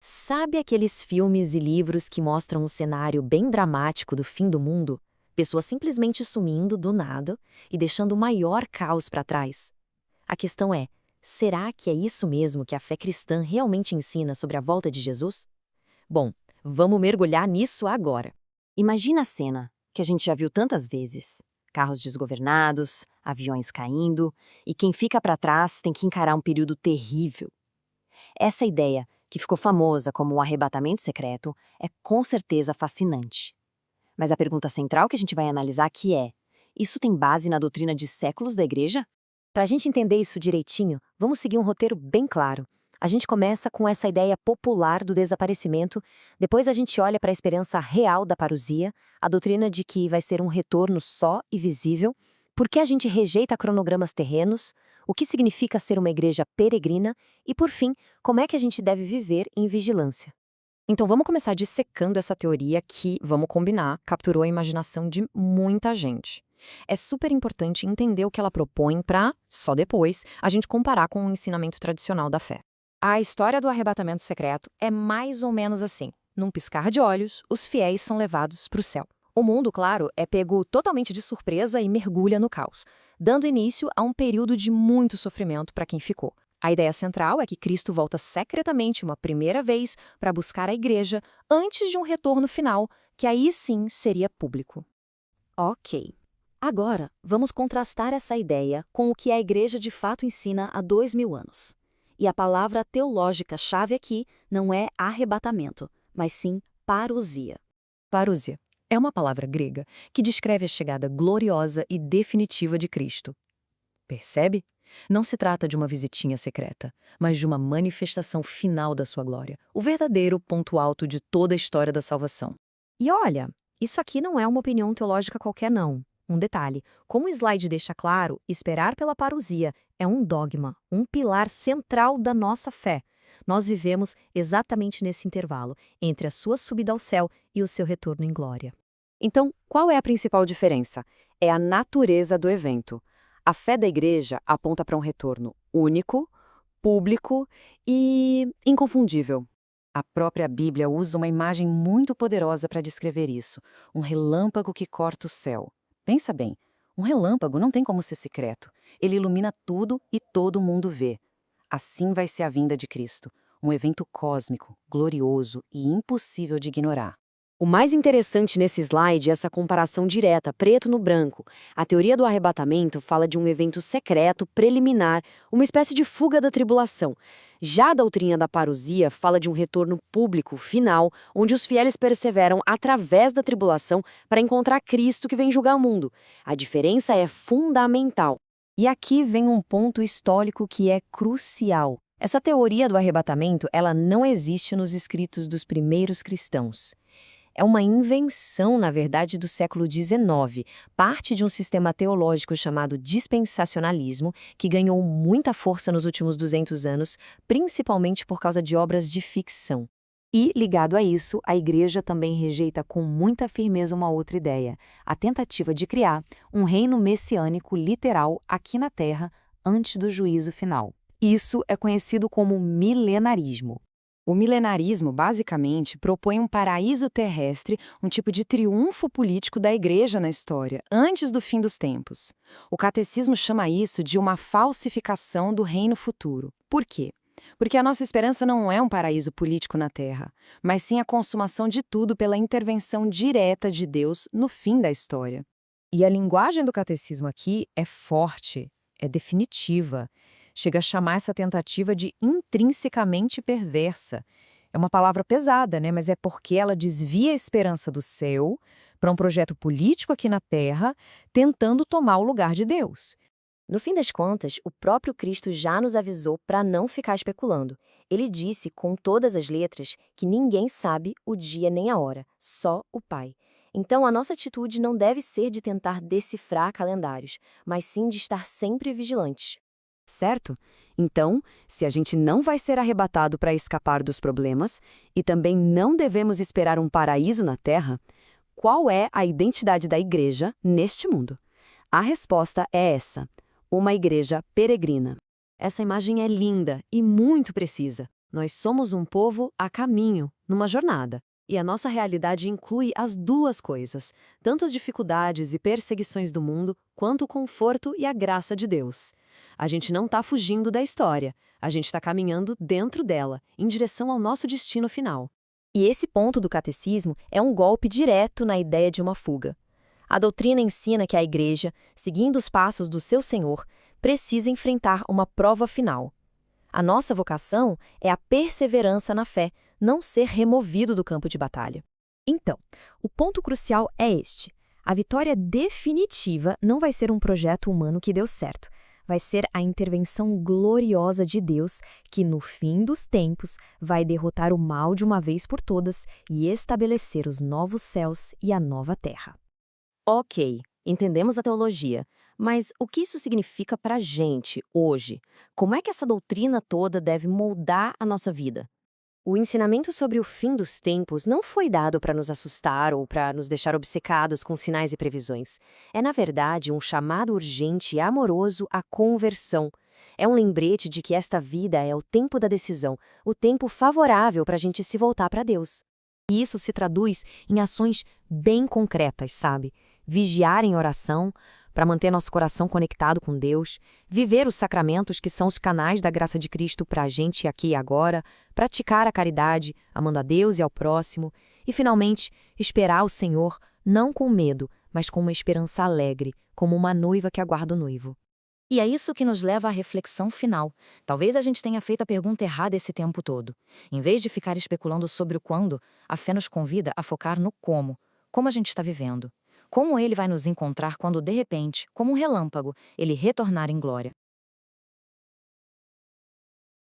Sabe aqueles filmes e livros que mostram um cenário bem dramático do fim do mundo? Pessoas simplesmente sumindo do nada e deixando o maior caos para trás? A questão é: será que é isso mesmo que a fé cristã realmente ensina sobre a volta de Jesus? Bom, vamos mergulhar nisso agora. Imagina a cena, que a gente já viu tantas vezes. Carros desgovernados, aviões caindo, e quem fica para trás tem que encarar um período terrível. Essa ideia, que ficou famosa como o arrebatamento secreto, é com certeza fascinante. Mas a pergunta central que a gente vai analisar aqui é: isso tem base na doutrina de séculos da Igreja? Para a gente entender isso direitinho, vamos seguir um roteiro bem claro. A gente começa com essa ideia popular do desaparecimento, depois a gente olha para a esperança real da parousia, a doutrina de que vai ser um retorno só e visível, por que a gente rejeita cronogramas terrenos, o que significa ser uma igreja peregrina e, por fim, como é que a gente deve viver em vigilância. Então vamos começar dissecando essa teoria que, vamos combinar, capturou a imaginação de muita gente. É super importante entender o que ela propõe para, só depois, a gente comparar com o ensinamento tradicional da fé. A história do arrebatamento secreto é mais ou menos assim. Num piscar de olhos, os fiéis são levados para o céu. O mundo, claro, é pego totalmente de surpresa e mergulha no caos, dando início a um período de muito sofrimento para quem ficou. A ideia central é que Cristo volta secretamente uma primeira vez para buscar a igreja antes de um retorno final, que aí sim seria público. Ok. Agora, vamos contrastar essa ideia com o que a igreja de fato ensina há 2000 anos. E a palavra teológica-chave aqui não é arrebatamento, mas sim parousia. Parousia é uma palavra grega que descreve a chegada gloriosa e definitiva de Cristo. Percebe? Não se trata de uma visitinha secreta, mas de uma manifestação final da sua glória, o verdadeiro ponto alto de toda a história da salvação. E olha, isso aqui não é uma opinião teológica qualquer não. Um detalhe, como o slide deixa claro, esperar pela parousia é um dogma, um pilar central da nossa fé. Nós vivemos exatamente nesse intervalo, entre a sua subida ao céu e o seu retorno em glória. Então, qual é a principal diferença? É a natureza do evento. A fé da Igreja aponta para um retorno único, público e inconfundível. A própria Bíblia usa uma imagem muito poderosa para descrever isso, um relâmpago que corta o céu. Pensa bem, um relâmpago não tem como ser secreto. Ele ilumina tudo e todo mundo vê. Assim vai ser a vinda de Cristo, um evento cósmico, glorioso e impossível de ignorar. O mais interessante nesse slide é essa comparação direta, preto no branco. A teoria do arrebatamento fala de um evento secreto, preliminar, uma espécie de fuga da tribulação. Já a doutrina da parousia fala de um retorno público, final, onde os fiéis perseveram através da tribulação para encontrar Cristo que vem julgar o mundo. A diferença é fundamental. E aqui vem um ponto histórico que é crucial. Essa teoria do arrebatamento, ela não existe nos escritos dos primeiros cristãos. É uma invenção, na verdade, do século XIX, parte de um sistema teológico chamado dispensacionalismo, que ganhou muita força nos últimos 200 anos, principalmente por causa de obras de ficção. E, ligado a isso, a Igreja também rejeita com muita firmeza uma outra ideia, a tentativa de criar um reino messiânico literal aqui na Terra antes do juízo final. Isso é conhecido como milenarismo. O milenarismo, basicamente, propõe um paraíso terrestre, um tipo de triunfo político da Igreja na história, antes do fim dos tempos. O catecismo chama isso de uma falsificação do reino futuro. Por quê? Porque a nossa esperança não é um paraíso político na Terra, mas sim a consumação de tudo pela intervenção direta de Deus no fim da história. E a linguagem do catecismo aqui é forte, é definitiva. Chega a chamar essa tentativa de intrinsecamente perversa. É uma palavra pesada, né? Mas é porque ela desvia a esperança do céu para um projeto político aqui na Terra, tentando tomar o lugar de Deus. No fim das contas, o próprio Cristo já nos avisou para não ficar especulando. Ele disse com todas as letras que ninguém sabe o dia nem a hora, só o Pai. Então, a nossa atitude não deve ser de tentar decifrar calendários, mas sim de estar sempre vigilantes. Certo? Então, se a gente não vai ser arrebatado para escapar dos problemas e também não devemos esperar um paraíso na Terra, qual é a identidade da Igreja neste mundo? A resposta é essa: uma igreja peregrina. Essa imagem é linda e muito precisa. Nós somos um povo a caminho, numa jornada. E a nossa realidade inclui as duas coisas, tanto as dificuldades e perseguições do mundo, quanto o conforto e a graça de Deus. A gente não está fugindo da história, a gente está caminhando dentro dela, em direção ao nosso destino final. E esse ponto do catecismo é um golpe direto na ideia de uma fuga. A doutrina ensina que a Igreja, seguindo os passos do seu Senhor, precisa enfrentar uma prova final. A nossa vocação é a perseverança na fé, não ser removido do campo de batalha. Então, o ponto crucial é este. A vitória definitiva não vai ser um projeto humano que deu certo. Vai ser a intervenção gloriosa de Deus que, no fim dos tempos, vai derrotar o mal de uma vez por todas e estabelecer os novos céus e a nova terra. Ok, entendemos a teologia, mas o que isso significa para a gente, hoje? Como é que essa doutrina toda deve moldar a nossa vida? O ensinamento sobre o fim dos tempos não foi dado para nos assustar ou para nos deixar obcecados com sinais e previsões. É, na verdade, um chamado urgente e amoroso à conversão. É um lembrete de que esta vida é o tempo da decisão, o tempo favorável para a gente se voltar para Deus. E isso se traduz em ações bem concretas, sabe? Vigiar em oração, para manter nosso coração conectado com Deus, viver os sacramentos que são os canais da graça de Cristo para a gente aqui e agora, praticar a caridade, amando a Deus e ao próximo, e, finalmente, esperar o Senhor, não com medo, mas com uma esperança alegre, como uma noiva que aguarda o noivo. E é isso que nos leva à reflexão final. Talvez a gente tenha feito a pergunta errada esse tempo todo. Em vez de ficar especulando sobre o quando, a fé nos convida a focar no como a gente está vivendo. Como ele vai nos encontrar quando, de repente, como um relâmpago, ele retornar em glória.